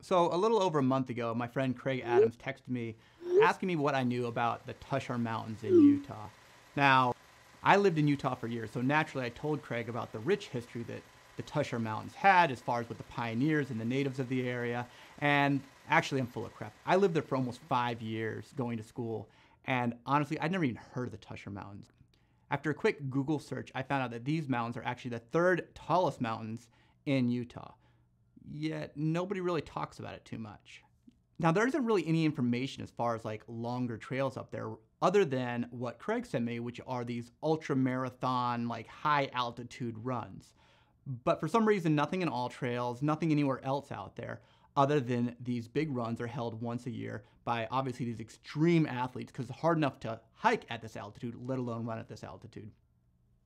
So a little over a month ago, my friend Craig Adams texted me asking me what I knew about the Tushar Mountains in Utah. Now, I lived in Utah for years, so naturally I told Craig about the rich history that the Tushar Mountains had as far as with the pioneers and the natives of the area. And actually, I'm full of crap. I lived there for almost 5 years going to school, and honestly, I'd never even heard of the Tushar Mountains. After a quick Google search, I found out that these mountains are actually the third tallest mountains in Utah. Yet nobody really talks about it too much. Now, there isn't really any information as far as like longer trails up there other than what Craig sent me, which are these ultra marathon, like high altitude runs. But for some reason, nothing in all trails, nothing anywhere else out there other than these big runs are held once a year by obviously these extreme athletes because it's hard enough to hike at this altitude, let alone run at this altitude.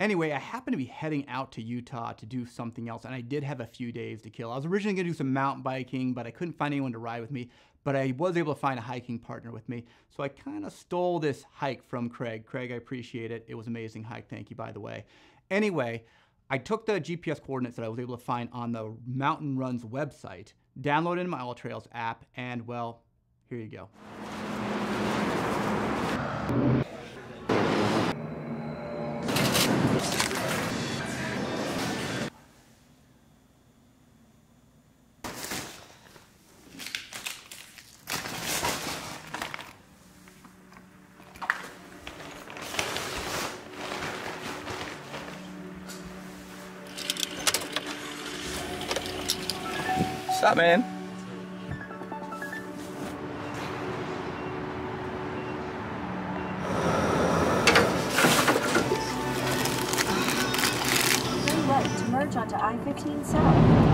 Anyway, I happened to be heading out to Utah to do something else, and I did have a few days to kill. I was originally going to do some mountain biking, but I couldn't find anyone to ride with me, but I was able to find a hiking partner with me. So I kind of stole this hike from Craig. Craig, I appreciate it. It was an amazing hike. Thank you, by the way. Anyway, I took the GPS coordinates that I was able to find on the Mountain Runs website, downloaded my All Trails app, and well, here you go. What's up, man? Turn right to merge onto I-15 South.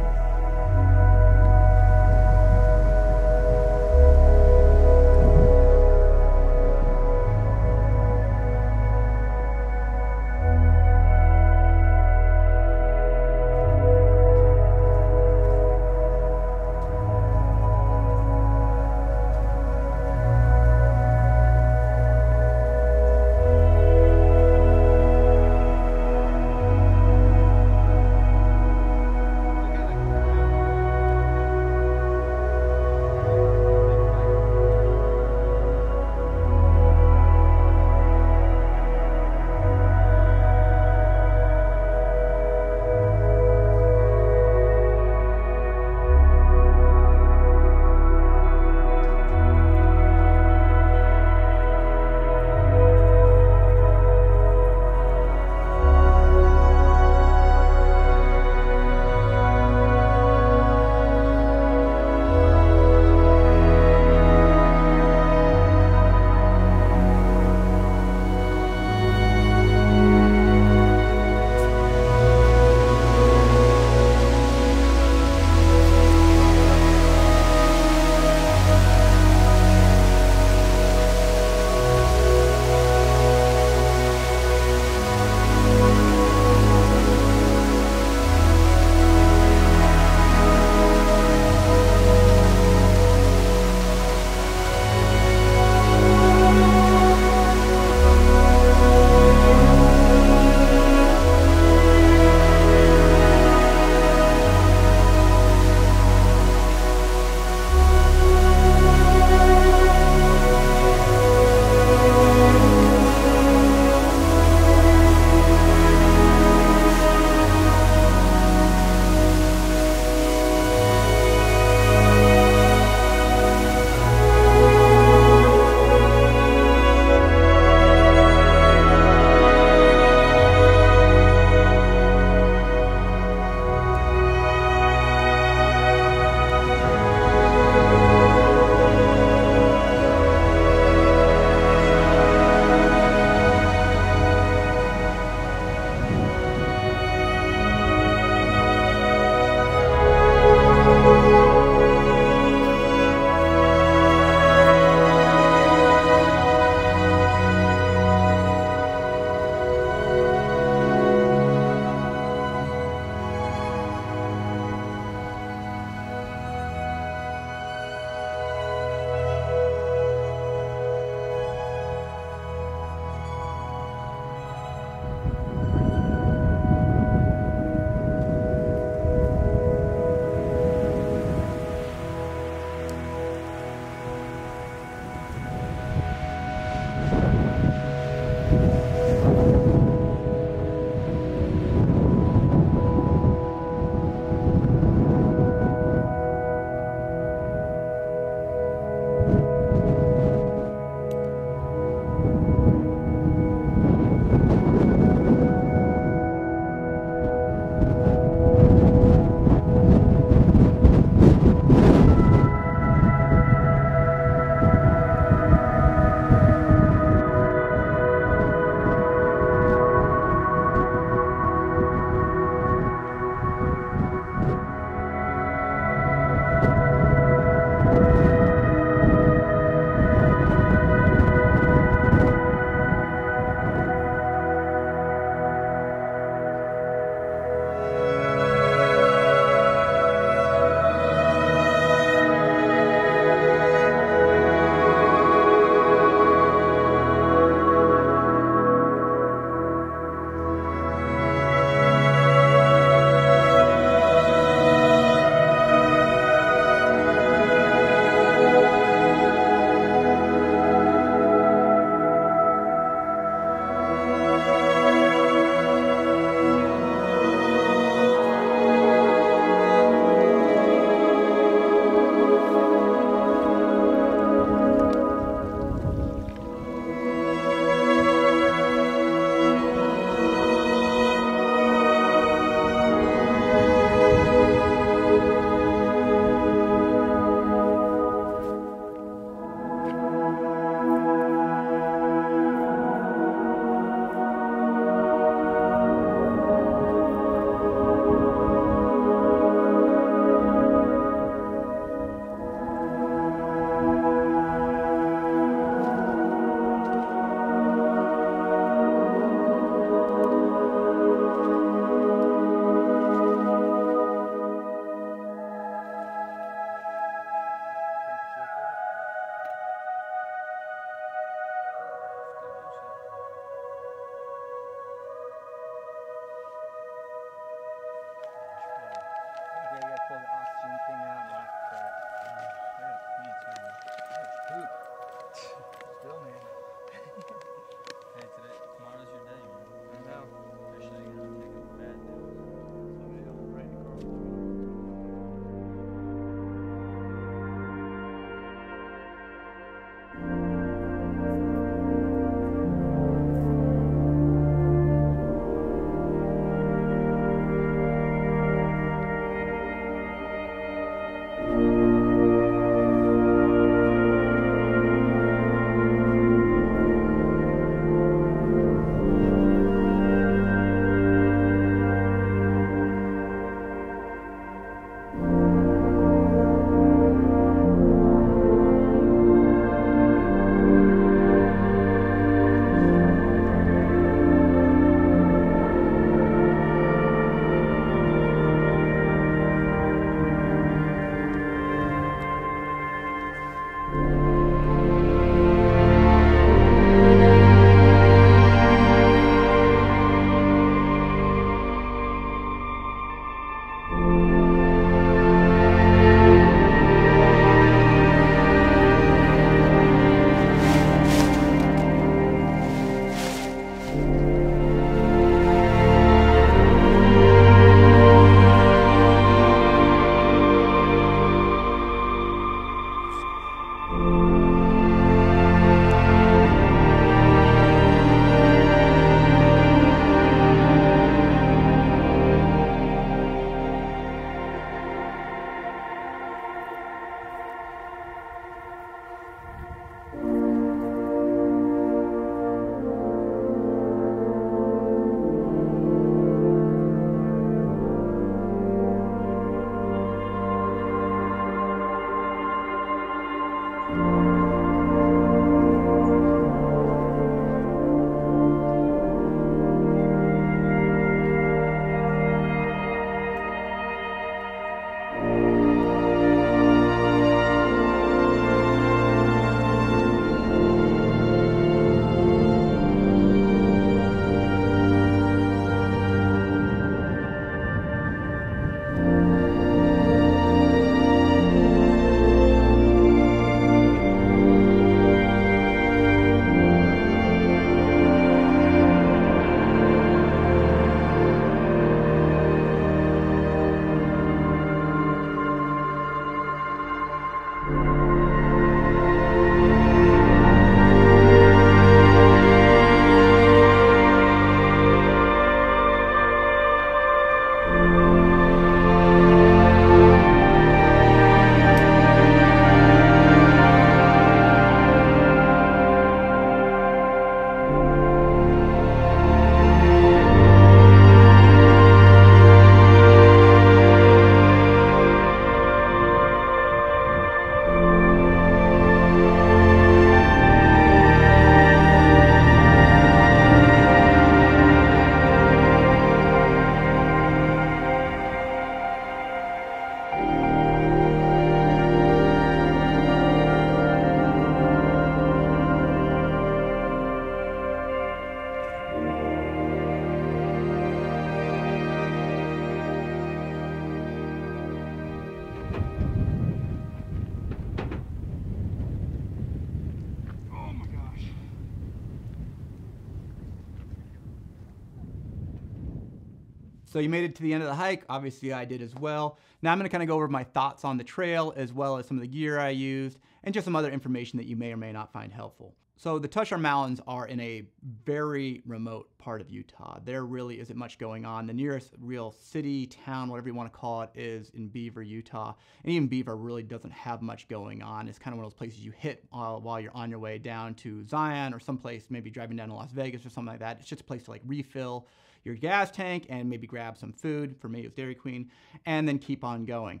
So you made it to the end of the hike. Obviously I did as well. Now I'm gonna kind of go over my thoughts on the trail as well as some of the gear I used and just some other information that you may or may not find helpful. So the Tushar Mountains are in a very remote part of Utah. There really isn't much going on. The nearest real city, town, whatever you want to call it, is in Beaver, Utah. And even Beaver really doesn't have much going on. It's kind of one of those places you hit while you're on your way down to Zion or someplace, maybe driving down to Las Vegas or something like that. It's just a place to like refill your gas tank and maybe grab some food. For me, it was Dairy Queen, and then keep on going.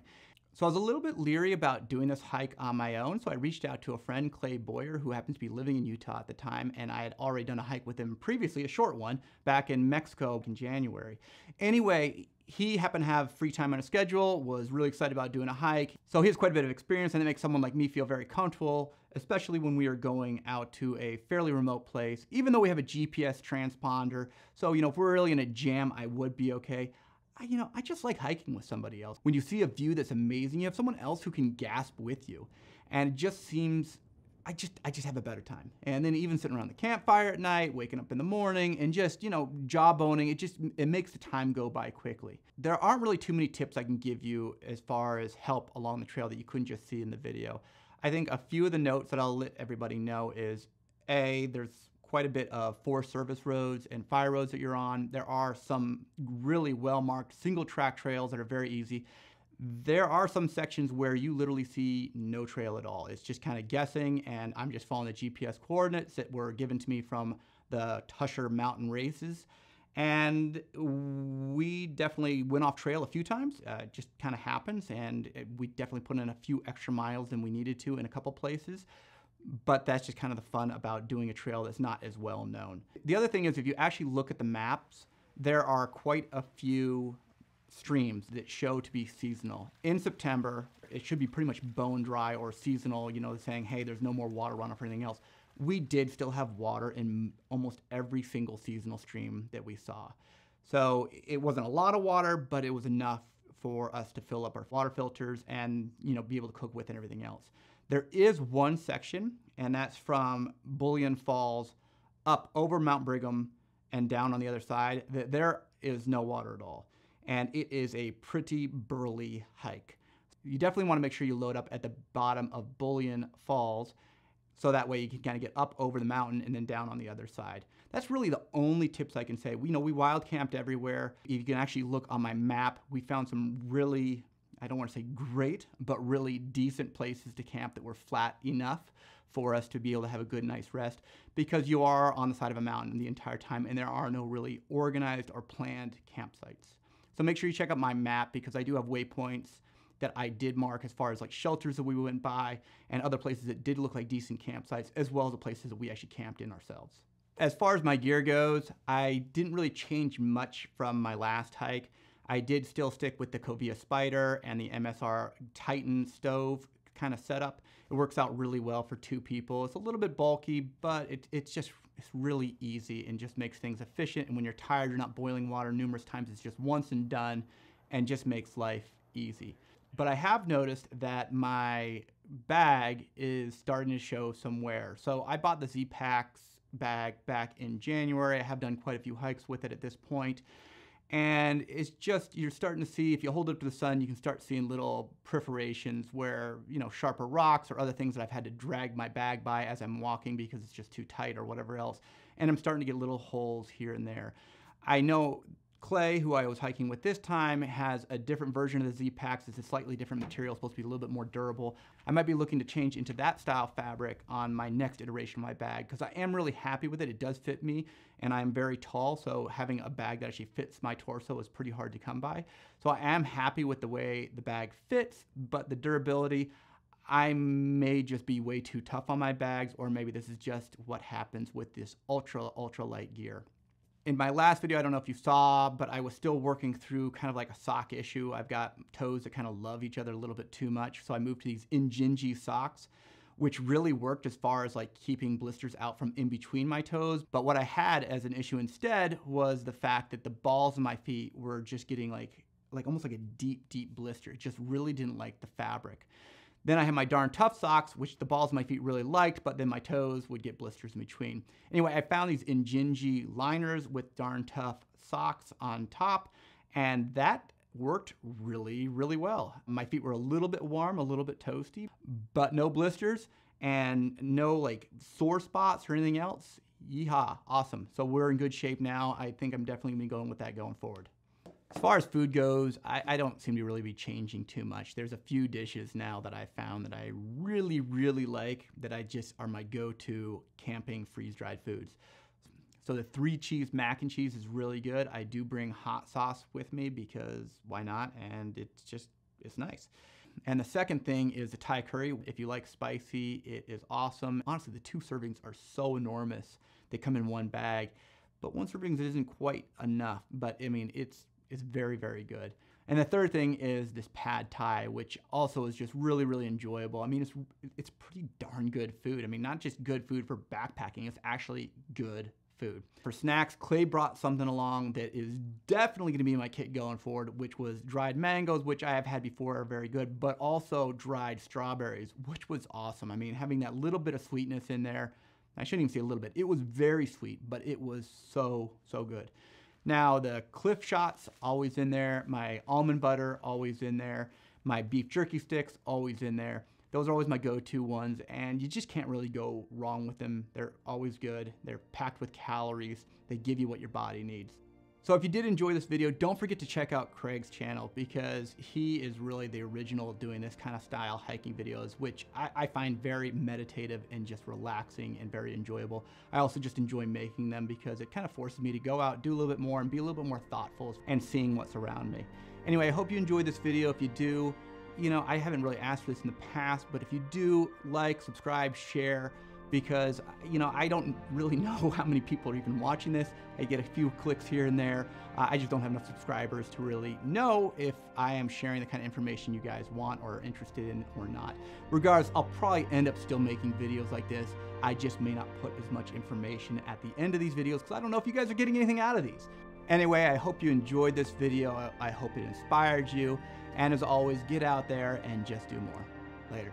So I was a little bit leery about doing this hike on my own, so I reached out to a friend, Clay Boyer, who happens to be living in Utah at the time, and I had already done a hike with him previously, a short one, back in Mexico in January. Anyway, he happened to have free time on his schedule, was really excited about doing a hike, so he has quite a bit of experience, and it makes someone like me feel very comfortable, especially when we are going out to a fairly remote place, even though we have a GPS transponder. So, if we're really in a jam, I would be okay. I just like hiking with somebody else. When you see a view that's amazing, you have someone else who can gasp with you. And it just seems, I just have a better time. And then even sitting around the campfire at night, waking up in the morning, and just, jawboning, it makes the time go by quickly. There aren't really too many tips I can give you as far as help along the trail that you couldn't just see in the video. I think a few of the notes that I'll let everybody know is, A, there's quite a bit of Forest Service roads and fire roads that you're on. There are some really well-marked single track trails that are very easy. There are some sections where you literally see no trail at all. It's just kind of guessing, and I'm just following the GPS coordinates that were given to me from the Tushar Mountain races. And we definitely went off trail a few times. It just kind of happens, and we definitely put in a few extra miles than we needed to in a couple places. But that's just kind of the fun about doing a trail that's not as well known. The other thing is, if you actually look at the maps, there are quite a few streams that show to be seasonal. In September, it should be pretty much bone dry or seasonal, saying, hey, there's no more water runoff or anything else. We did still have water in almost every single seasonal stream that we saw. So it wasn't a lot of water, but it was enough for us to fill up our water filters and, be able to cook with and everything else. There is one section, and that's from Bullion Falls up over Mount Brigham and down on the other side. There is no water at all, and it is a pretty burly hike. You definitely want to make sure you load up at the bottom of Bullion Falls, so that way you can kind of get up over the mountain and then down on the other side. That's really the only tips I can say. We wild camped everywhere. If you can actually look on my map, we found some really, I don't want to say great, but really decent places to camp that were flat enough for us to be able to have a good, nice rest, because you are on the side of a mountain the entire time, and there are no really organized or planned campsites. So make sure you check out my map, because I do have waypoints that I did mark as far as like shelters that we went by and other places that did look like decent campsites, as well as the places that we actually camped in ourselves. As far as my gear goes, I didn't really change much from my last hike. I did still stick with the Covia Spider and the MSR Titan stove kind of setup. It works out really well for two people. It's a little bit bulky, but it's really easy and just makes things efficient. And when you're tired, you're not boiling water numerous times. It's just once and done, and just makes life easy. But I have noticed that my bag is starting to show some wear. So I bought the Z-Packs bag back in January. I have done quite a few hikes with it at this point. And it's just, you're starting to see, if you hold it up to the sun, you can start seeing little perforations where, sharper rocks or other things that I've had to drag my bag by as I'm walking because it's just too tight or whatever else. And I'm starting to get little holes here and there. I know Clay, who I was hiking with this time, has a different version of the Z-Packs. It's a slightly different material, supposed to be a little bit more durable. I might be looking to change into that style fabric on my next iteration of my bag, because I am really happy with it. It does fit me, and I'm very tall, so having a bag that actually fits my torso is pretty hard to come by. So I am happy with the way the bag fits, but the durability, I may just be way too tough on my bags, or maybe this is just what happens with this ultra light gear. In my last video, I don't know if you saw, but I was still working through kind of like a sock issue. I've got toes that kind of love each other a little bit too much, so I moved to these Injinji socks, which really worked as far as like keeping blisters out from in between my toes. But what I had as an issue instead was the fact that the balls of my feet were just getting like almost like a deep blister. It just really didn't like the fabric. Then I had my Darn Tough socks, which the balls of my feet really liked, but then my toes would get blisters in between. Anyway, I found these Injinji liners with Darn Tough socks on top, And that worked really, really well. My feet were a little bit warm, a little bit toasty, but no blisters and no like sore spots or anything else. Yeehaw, awesome. So we're in good shape now. I think I'm definitely gonna be going with that going forward. As far as food goes, I don't seem to really be changing too much. There's a few dishes now that I found that I really, really like that I just are my go-to camping freeze-dried foods. So the 3-cheese mac and cheese is really good. I do bring hot sauce with me because why not? And it's nice. And the second thing is the Thai curry. If you like spicy, it is awesome. Honestly, the 2 servings are so enormous. They come in 1 bag, but 1 serving isn't quite enough. But I mean, it's very, very good. And the third thing is this pad thai, which also is just really, really enjoyable. I mean, it's pretty darn good food. I mean, not just good food for backpacking, it's actually good food. For snacks, Clay brought something along that is definitely gonna be my kit going forward, which was dried mangoes, which I have had before, are very good, but also dried strawberries, which was awesome. I mean, having that little bit of sweetness in there, I shouldn't even say a little bit, it was very sweet, but it was so, so good. Now the Cliff Shots, always in there. My almond butter, always in there. My beef jerky sticks, always in there. Those are always my go-to ones, and you just can't really go wrong with them. They're always good. They're packed with calories. They give you what your body needs. So if you did enjoy this video, don't forget to check out Craig's channel because he is really the original doing this kind of style hiking videos, which I find very meditative and just relaxing and very enjoyable. I also just enjoy making them because it kind of forces me to go out, do a little bit more, and be a little bit more thoughtful and seeing what's around me. Anyway, I hope you enjoyed this video. If you do, you know, I haven't really asked for this in the past, but if you do, like, subscribe, share, because, you know, I don't really know how many people are even watching this. I get a few clicks here and there. I just don't have enough subscribers to really know if I am sharing the kind of information you guys want or are interested in or not. Regardless, I'll probably end up still making videos like this. I just may not put as much information at the end of these videos because I don't know if you guys are getting anything out of these. Anyway, I hope you enjoyed this video. I hope it inspired you. And as always, get out there and just do more. Later.